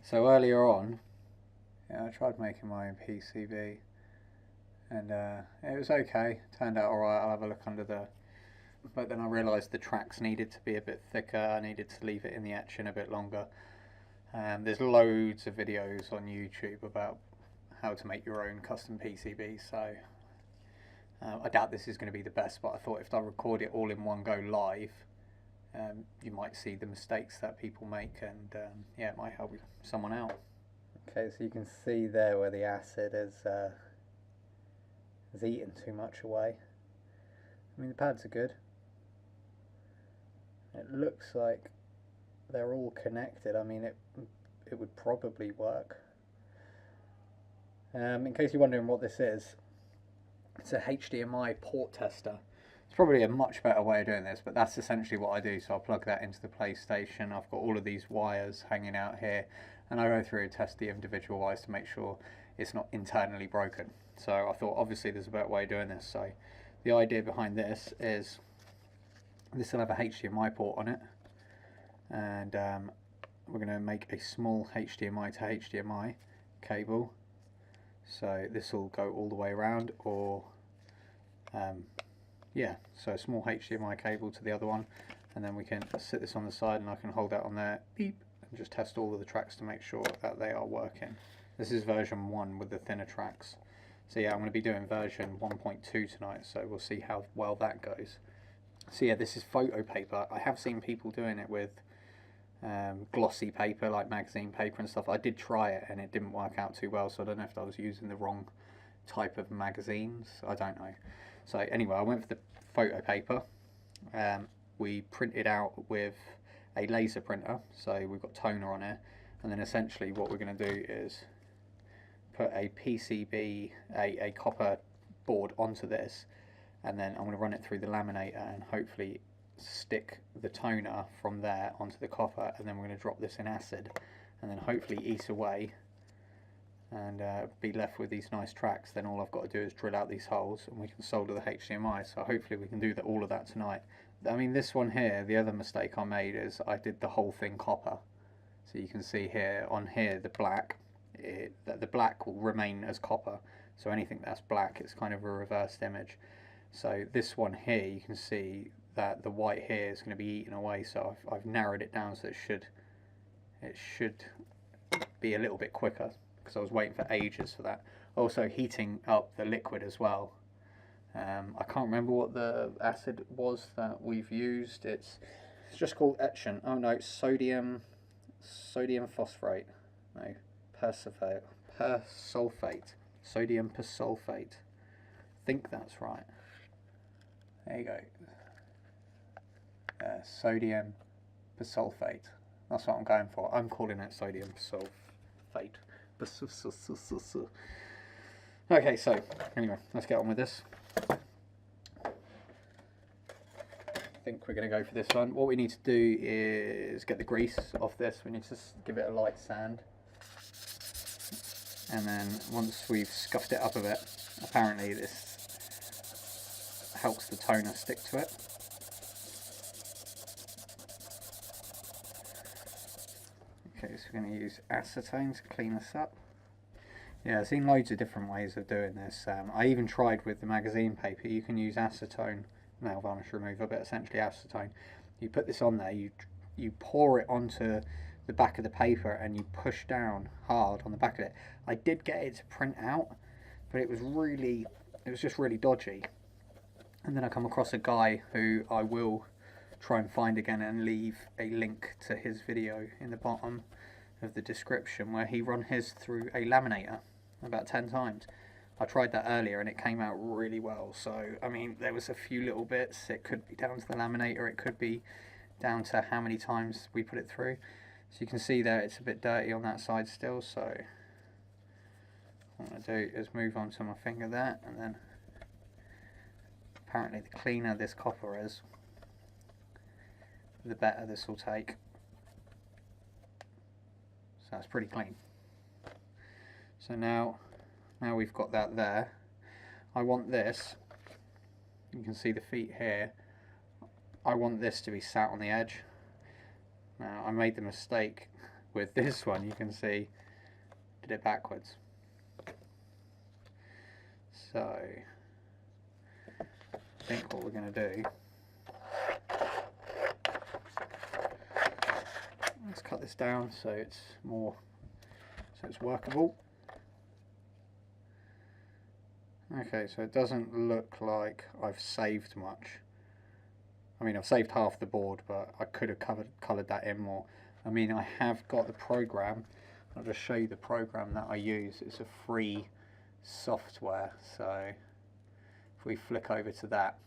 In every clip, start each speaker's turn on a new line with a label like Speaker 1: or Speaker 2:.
Speaker 1: So earlier on, I tried making my own PCB, and it was okay. Turned out alright. I'll have a look under the... But then I realised the tracks needed to be a bit thicker. I needed to leave it in the etching a bit longer. There's loads of videos on YouTube about how to make your own custom PCB, so I doubt this is going to be the best, but I thought if I record it all in one go live, you might see the mistakes that people make, and yeah, it might help someone out.
Speaker 2: Okay, so you can see there where the acid has eaten too much away. I mean, the pads are good. It looks like they're all connected. I mean, it would probably work. In case you're wondering what this is, it's a HDMI port tester. It's probably a much better way of doing this, but that's essentially what I do. So I'll plug that into the PlayStation. I've got all of these wires hanging out here, and I go through and test the individual wires to make sure it's not internally broken. So I thought obviously there's a better way of doing this. So the idea behind this is this will have a HDMI port on it, and we're going to make a small HDMI to HDMI cable. So this will go all the way around, or yeah, so a small HDMI cable to the other one, and then we can sit this on the side and I can hold that on there, beep, and just test all of the tracks to make sure that they are working. This is version 1 with the thinner tracks. So yeah, I'm going to be doing version 1.2 tonight, so we'll see how well that goes. So yeah, this is photo paper. I have seen people doing it with glossy paper, like magazine paper and stuff. I did try it and it didn't work out too well, so I don't know if I was using the wrong type of magazines. I don't know. So anyway, I went for the photo paper. We printed out with a laser printer, so we've got toner on it, and then essentially what we're going to do is put a PCB, a copper board onto this, and then I'm going to run it through the laminator and hopefully stick the toner from there onto the copper, and then we're going to drop this in acid and then hopefully ease away and be left with these nice tracks. Then all I've got to do is drill out these holes and we can solder the HDMI, so hopefully we can do all of that tonight. I mean, this one here, the other mistake I made is I did the whole thing copper, so you can see here on here the black, the black will remain as copper, so anything that's black, it's kind of a reversed image. So this one here, you can see that the white here is going to be eaten away, so I've narrowed it down so it should be a little bit quicker, because I was waiting for ages for that. Also heating up the liquid as well. I can't remember what the acid was that we've used. It's just called etchant. Oh no, it's sodium phosphate. No, persulfate. Sodium persulfate. I think that's right. There you go. Sodium persulfate. That's what I'm going for. I'm calling it sodium persulfate. Okay, so anyway, let's get on with this. I think we're going to go for this one. What we need to do is get the grease off this. We need to give it a light sand. And then once we've scuffed it up a bit, apparently this helps the toner stick to it. Okay, so we're going to use acetone to clean this up. Yeah, I've seen loads of different ways of doing this. I even tried with the magazine paper. You can use acetone nail varnish remover, but essentially acetone. You put this on there, you pour it onto the back of the paper and you push down hard on the back of it. I did get it to print out, but it was just really dodgy. And then I come across a guy who I will try and find again and leave a link to his video in the bottom of the description, where he run his through a laminator about 10 times. I tried that earlier and it came out really well. So I mean, there was a few little bits. It could be down to the laminator, it could be down to how many times we put it through. So you can see there it's a bit dirty on that side still, so what I'm going to do is move on to my finger there, and then apparently the cleaner this copper is, the better this will take. So that's pretty clean. So now we've got that there. I want this, you can see the feet here, I want this to be sat on the edge. Now I made the mistake with this one, you can see did it backwards. So I think what we're going to do, let's cut this down so it's workable. Okay, so it doesn't look like I've saved much. I mean, I've saved half the board, but I could have coloured that in more. I mean, I have got the program. I'll just show you the program that I use. It's a free software. So if we flick over to that,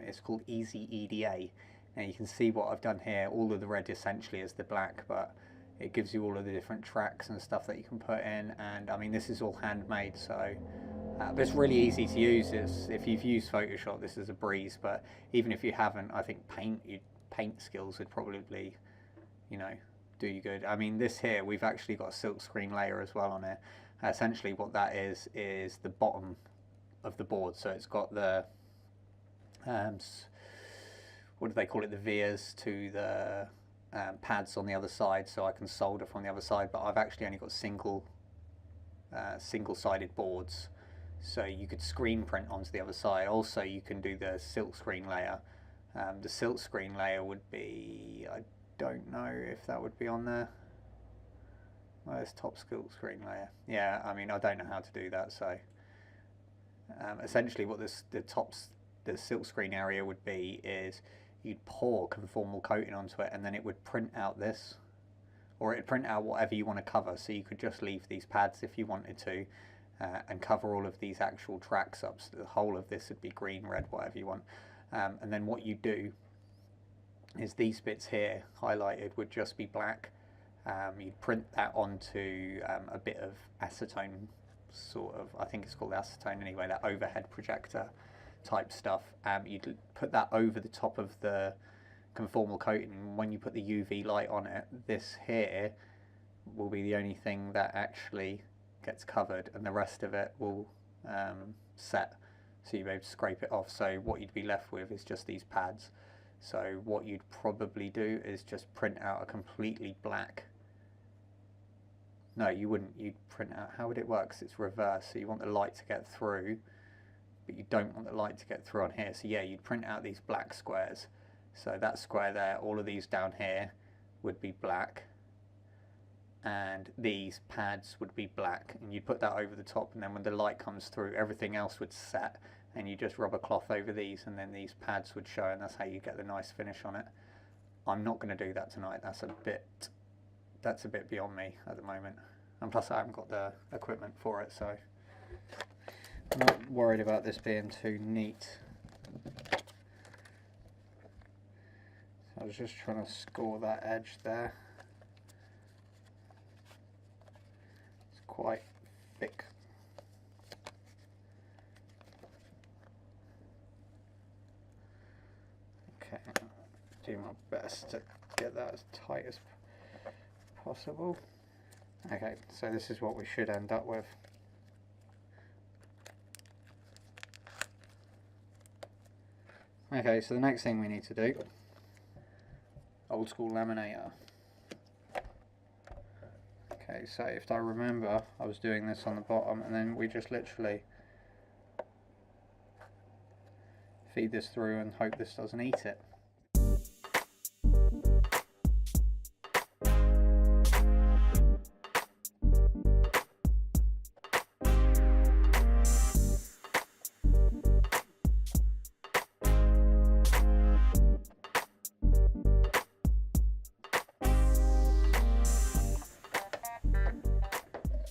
Speaker 2: it's called Easy EDA. Now you can see what I've done here. All of the red essentially is the black, but it gives you all of the different tracks and stuff that you can put in. And I mean, this is all handmade, so but it's really easy to use. If you've used Photoshop, this is a breeze, but even if you haven't, I think paint skills would probably, you know, do you good. I mean, this here, we've actually got a silk screen layer as well on it. Essentially what that is the bottom of the board. So it's got the, what do they call it, the vias to the pads on the other side, so I can solder from the other side, but I've actually only got single-sided boards. So you could screen print onto the other side. Also, you can do the silk screen layer. The silk screen layer would be, I don't know if that would be on there. Where's top silk screen layer? Yeah, I mean, I don't know how to do that. So essentially what the silk screen area would be is you'd pour conformal coating onto it, and then it would print out this, or it'd print out whatever you want to cover. So you could just leave these pads if you wanted to, and cover all of these actual tracks up. So the whole of this would be green, red, whatever you want. And then what you do is these bits here highlighted would just be black. You'd print that onto a bit of acetone, sort of, I think it's called acetone anyway, that overhead projector type stuff. You'd put that over the top of the conformal coating, and when you put the UV light on it, this here will be the only thing that actually gets covered, and the rest of it will set, so you'll be able to scrape it off. So what you'd be left with is just these pads. So what you'd probably do is just print out a completely black, no, you wouldn't, you'd print out, how would it work? 'Cause it's reverse, so you want the light to get through, but you don't want the light to get through on here. So yeah, you'd print out these black squares. So that square there, all of these down here would be black, and these pads would be black, and you'd put that over the top, and then when the light comes through, everything else would set, and you just rub a cloth over these, and then these pads would show, and that's how you get the nice finish on it. I'm not going to do that tonight. That's a bit beyond me at the moment, and plus I haven't got the equipment for it, so I'm not worried about this being too neat. So I was just trying to score that edge there. It's quite thick. Okay, do my best to get that as tight as possible. Okay, so this is what we should end up with. Okay, so the next thing we need to do, old school laminator. Okay, so if I remember, I was doing this on the bottom, and then we just literally feed this through and hope this doesn't eat it.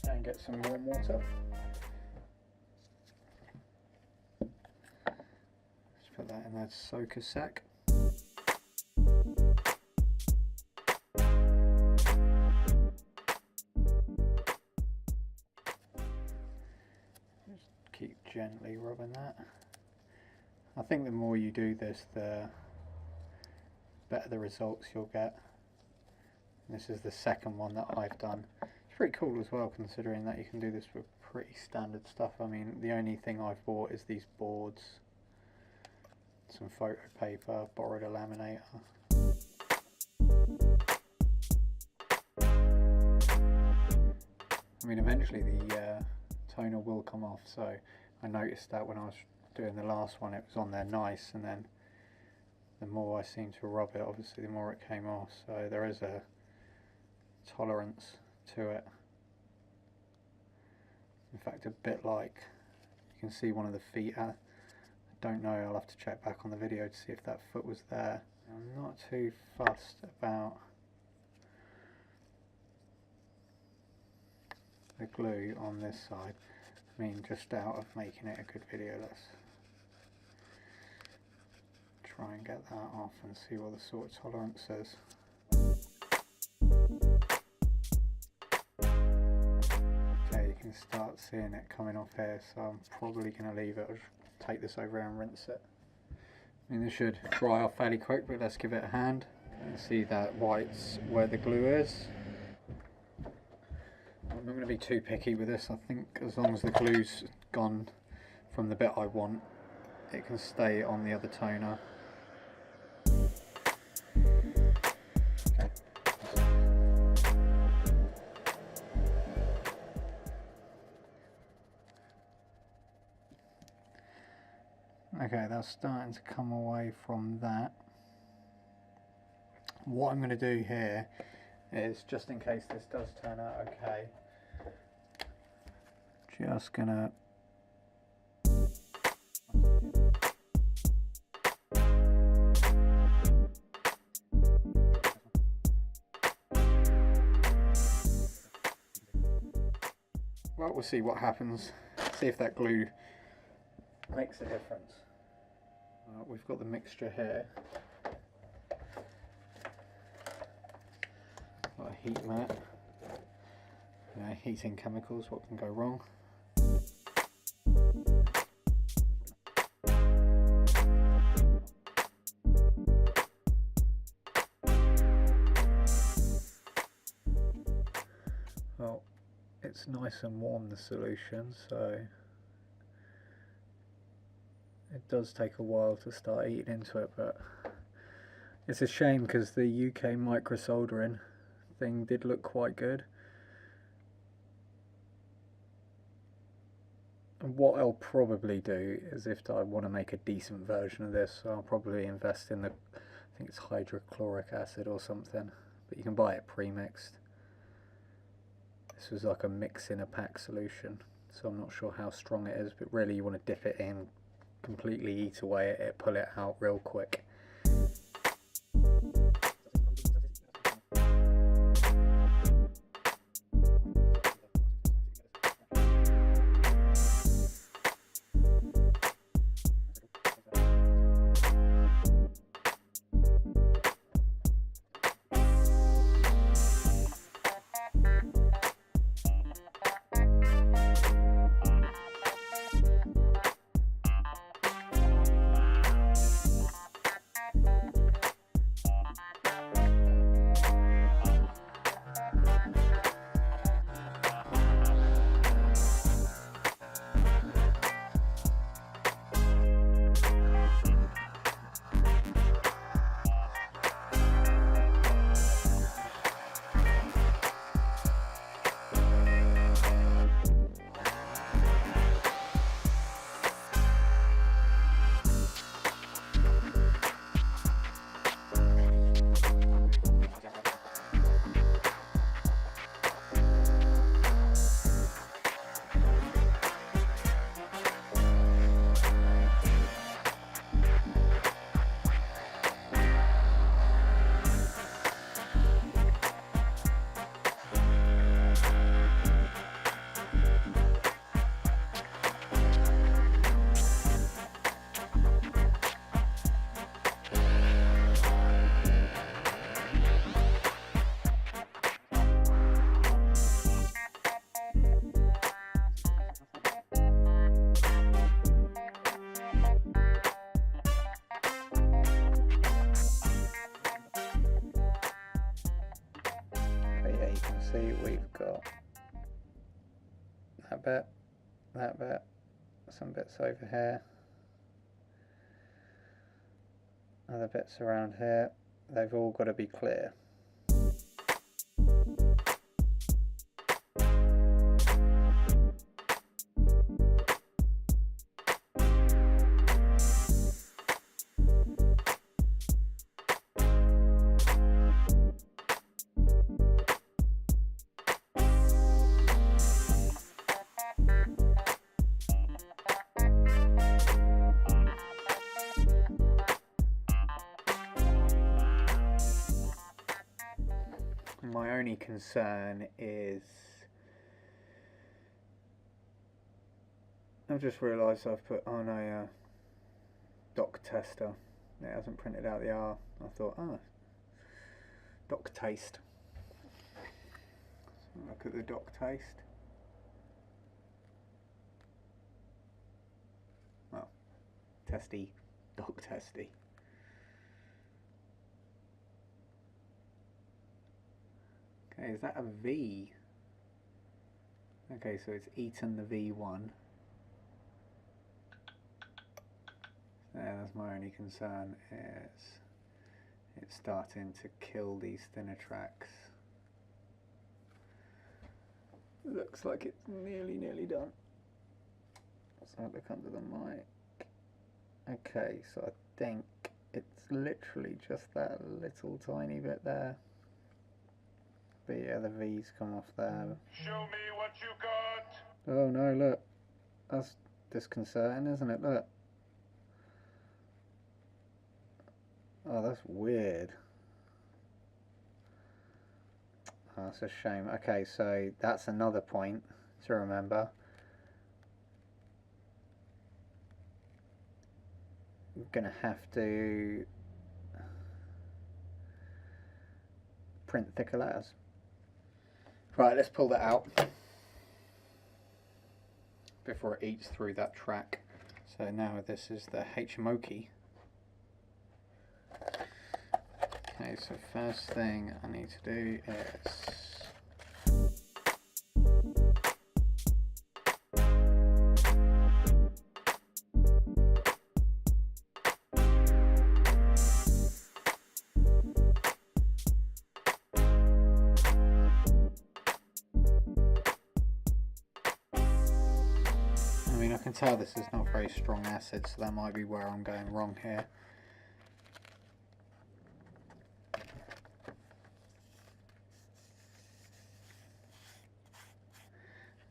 Speaker 2: And get some warm water. Put that in there to soak a sec. Just keep gently rubbing that. I think the more you do this, the better the results you'll get. This is the second one that I've done. It's pretty cool as well, considering that you can do this with pretty standard stuff. I mean, the only thing I've bought is these boards, some photo paper, borrowed a laminator.
Speaker 1: I mean, eventually the toner will come off, so I noticed that when I was doing the last one it was on there nice, and then the more I seemed to rub it, obviously the more it came off, so there is a tolerance to it. In fact, a bit like, you can see one of the feet, I don't know, I'll have to check back on the video to see if that foot was there. I'm not too fussed about the glue on this side. I mean, just out of making it a good video, let's try and get that off and see what the sort of tolerance is. Okay, you can start seeing it coming off here, so I'm probably going to leave it. I'll just take this over here and rinse it. I mean, this should dry off fairly quick, but let's give it a hand and see that white's where the glue is. I'm not going to be too picky with this. I think as long as the glue's gone from the bit I want, it can stay on the other toner. Okay. Okay, that's starting to come away from that. What I'm going to do here is, just in case this does turn out okay, just gonna well, we'll see what happens, see if that glue makes a difference. We've got the mixture here. Got a heat mat. You know, heating chemicals, what can go wrong? Well, it's nice and warm, the solution, so it does take a while to start eating into it, but it's a shame because the UK micro-soldering thing did look quite good. And what I'll probably do is, if I want to make a decent version of this, I'll probably invest in the, I think it's hydrochloric acid or something, but you can buy it pre-mixed. This was like a mix in a pack solution, so I'm not sure how strong it is, but really you want to dip it in, completely eat away at it, pull it out real quick. See, we've got that bit, some bits over here, other bits around here. They've all got to be clear. my only concern is I've just realised I've put on a dock tester. It hasn't printed out the R. I thought, oh, dock taste. So look at the dock taste. Well, testy, dock testy. Okay, is that a V? Okay, so it's eaten the V1. Yeah, that's my only concern, is it's starting to kill these thinner tracks. Looks like it's nearly done. Let's have a look under the mic. Okay, so I think it's literally just that little tiny bit there. But yeah, the V's come off there.
Speaker 3: Show me what you got.
Speaker 1: Oh no, look. That's disconcerting, isn't it? Look. Oh, that's weird. Oh, that's a shame. Okay, so that's another point to remember. I'm gonna have to print thicker letters. Right, let's pull that out before it eats through that track. So now this is the HMO key. Okay, so first thing I need to do is I can tell this is not very strong acid, so that might be where I'm going wrong here.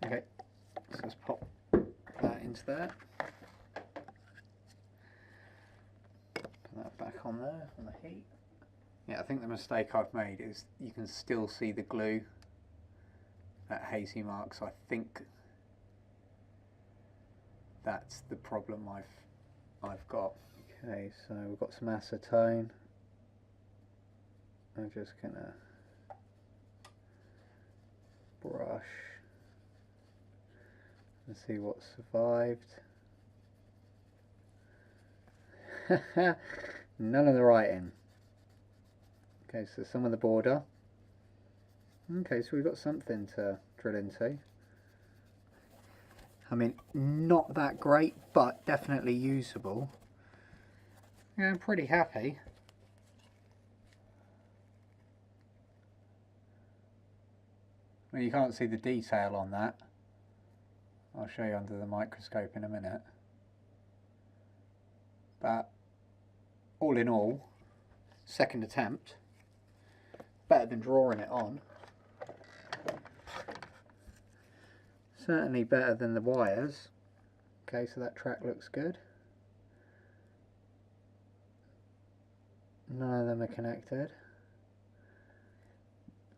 Speaker 1: Okay, so let's pop that into there. Put that back on there, on the heat. Yeah, I think the mistake I've made is you can still see the glue, that hazy mark, so I think that's the problem I've got. Okay, so we've got some acetone. I'm just gonna brush and see what survived. None of the writing. Okay, so some of the border. Okay, so we've got something to drill into. I mean, not that great, but definitely usable. Yeah, I'm pretty happy. I mean, you can't see the detail on that. I'll show you under the microscope in a minute. But all in all, second attempt, better than drawing it on. Certainly better than the wires. Okay, so that track looks good. None of them are connected.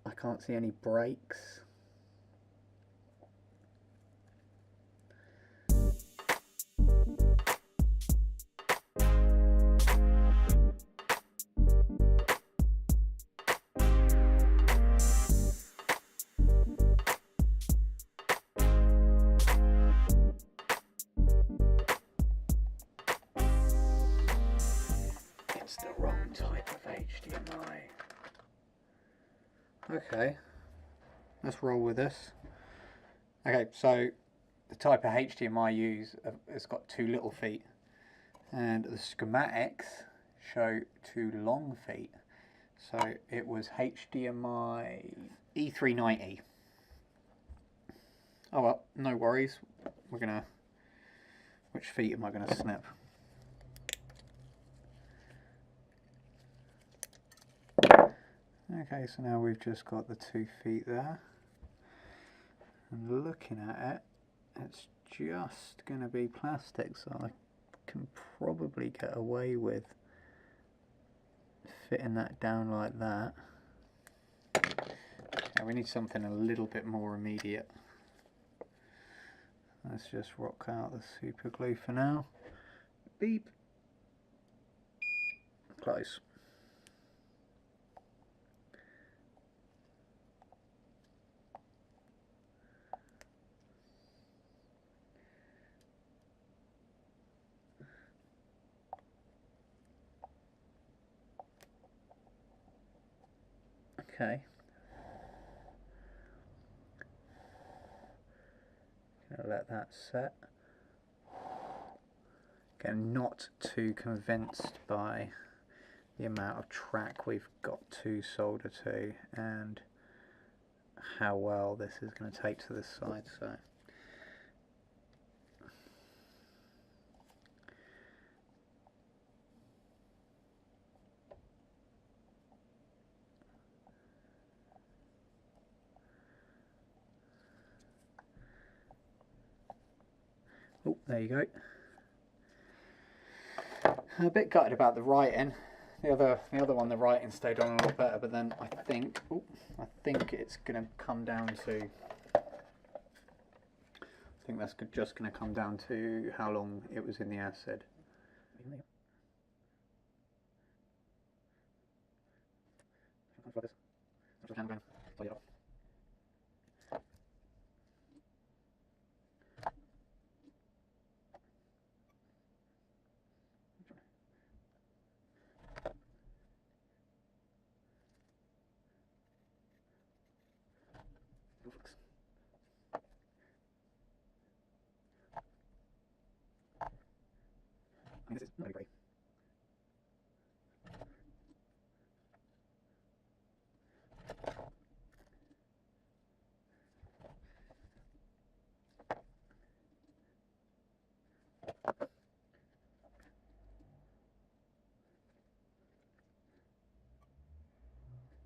Speaker 1: I can't see any breaks. It's the wrong type of HDMI. Okay, let's roll with this. Okay, so the type of HDMI I use, it's got 2 little feet, and the schematics show 2 long feet. So it was HDMI E390. Oh well, no worries. We're gonna, which feet am I gonna snip? Okay, so now we've just got the 2 feet there, and looking at it, it's just going to be plastic, so I can probably get away with fitting that down like that. Yeah, we need something a little bit more immediate. Let's just rock out the super glue for now. Beep. Close. Okay. Gonna let that set. Again, not too convinced by the amount of track we've got to solder to and how well this is going to take to this side. So oh, there you go. I'm a bit gutted about the writing. The other one, the writing stayed on a lot better, but then I think it's going to come down to. I think that's just going to come down to how long it was in the acid. This is not great.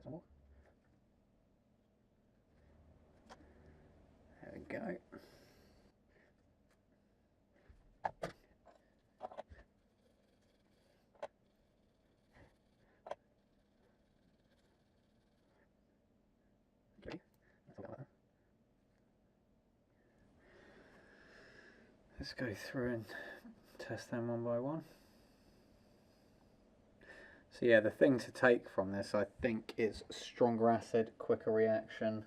Speaker 1: Some more. There we go. Okay. Let's go through and test them one by one. So yeah, the thing to take from this, I think, is stronger acid, quicker reaction.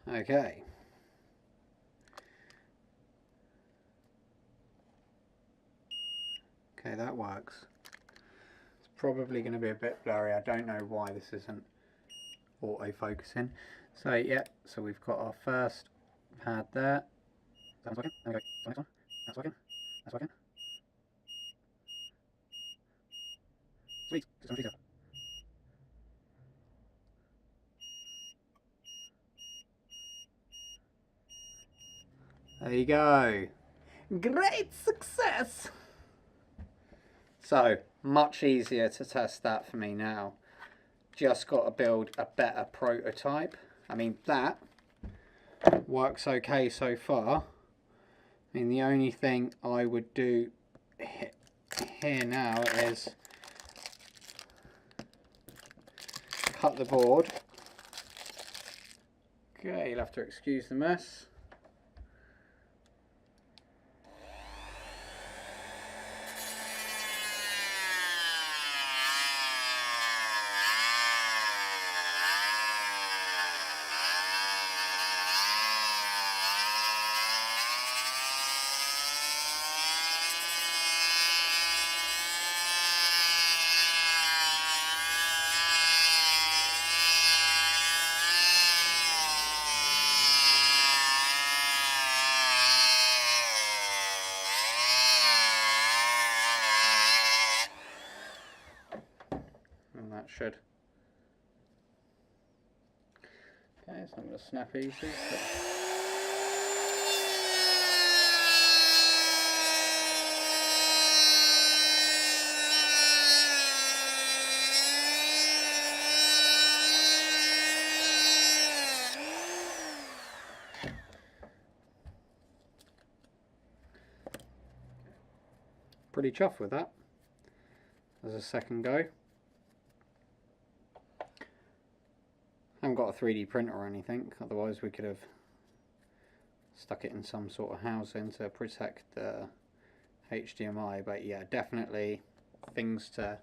Speaker 1: Okay. Okay, that works. It's probably going to be a bit blurry. I don't know why this isn't auto-focusing. So yeah, so we've got our first pad there. That's working. There we go. Next one. That's working. That's working. Sweet. Just some detail. There you go. Great success. So much easier to test that for me now. Just got to build a better prototype. I mean, that works okay so far. I mean, the only thing I would do here now is cut the board. Okay, you'll have to excuse the mess. And that should. Okay, so I'm going to snap easy. Pretty chuffed with that.
Speaker 2: as a second go. I haven't got a 3D printer or anything, otherwise we could have stuck it in some sort of housing to protect the HDMI, but yeah, definitely things to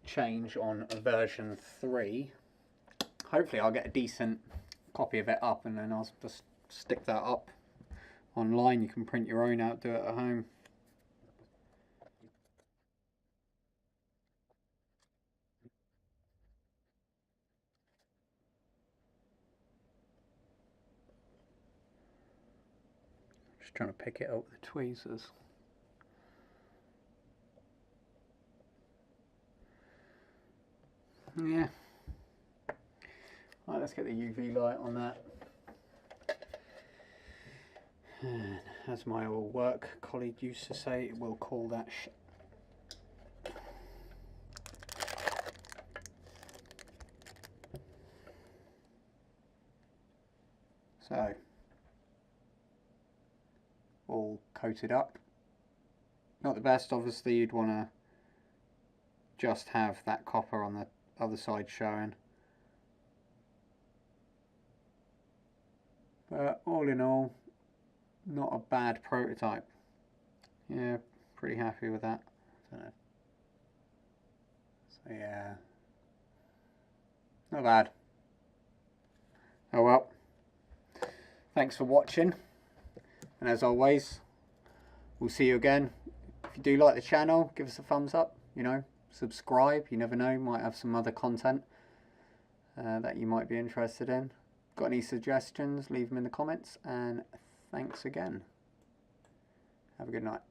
Speaker 2: change on version 3. Hopefully I'll get a decent copy of it up, and then I'll just stick that up online. You can print your own out, do it at home. Just trying to pick it up with the tweezers. Yeah. Right, let's get the UV light on that. And as my old work colleague used to say, we'll call that So, all coated up. Not the best, obviously you'd want to just have that copper on the other side showing. But all in all, not a bad prototype. Yeah, pretty happy with that. I don't know. So yeah, not bad. Oh well. Thanks for watching, and as always, we'll see you again. If you do like the channel, give us a thumbs up, you know, subscribe, you never know, might have some other content that you might be interested in. Got any suggestions, leave them in the comments, and thanks again. Have a good night.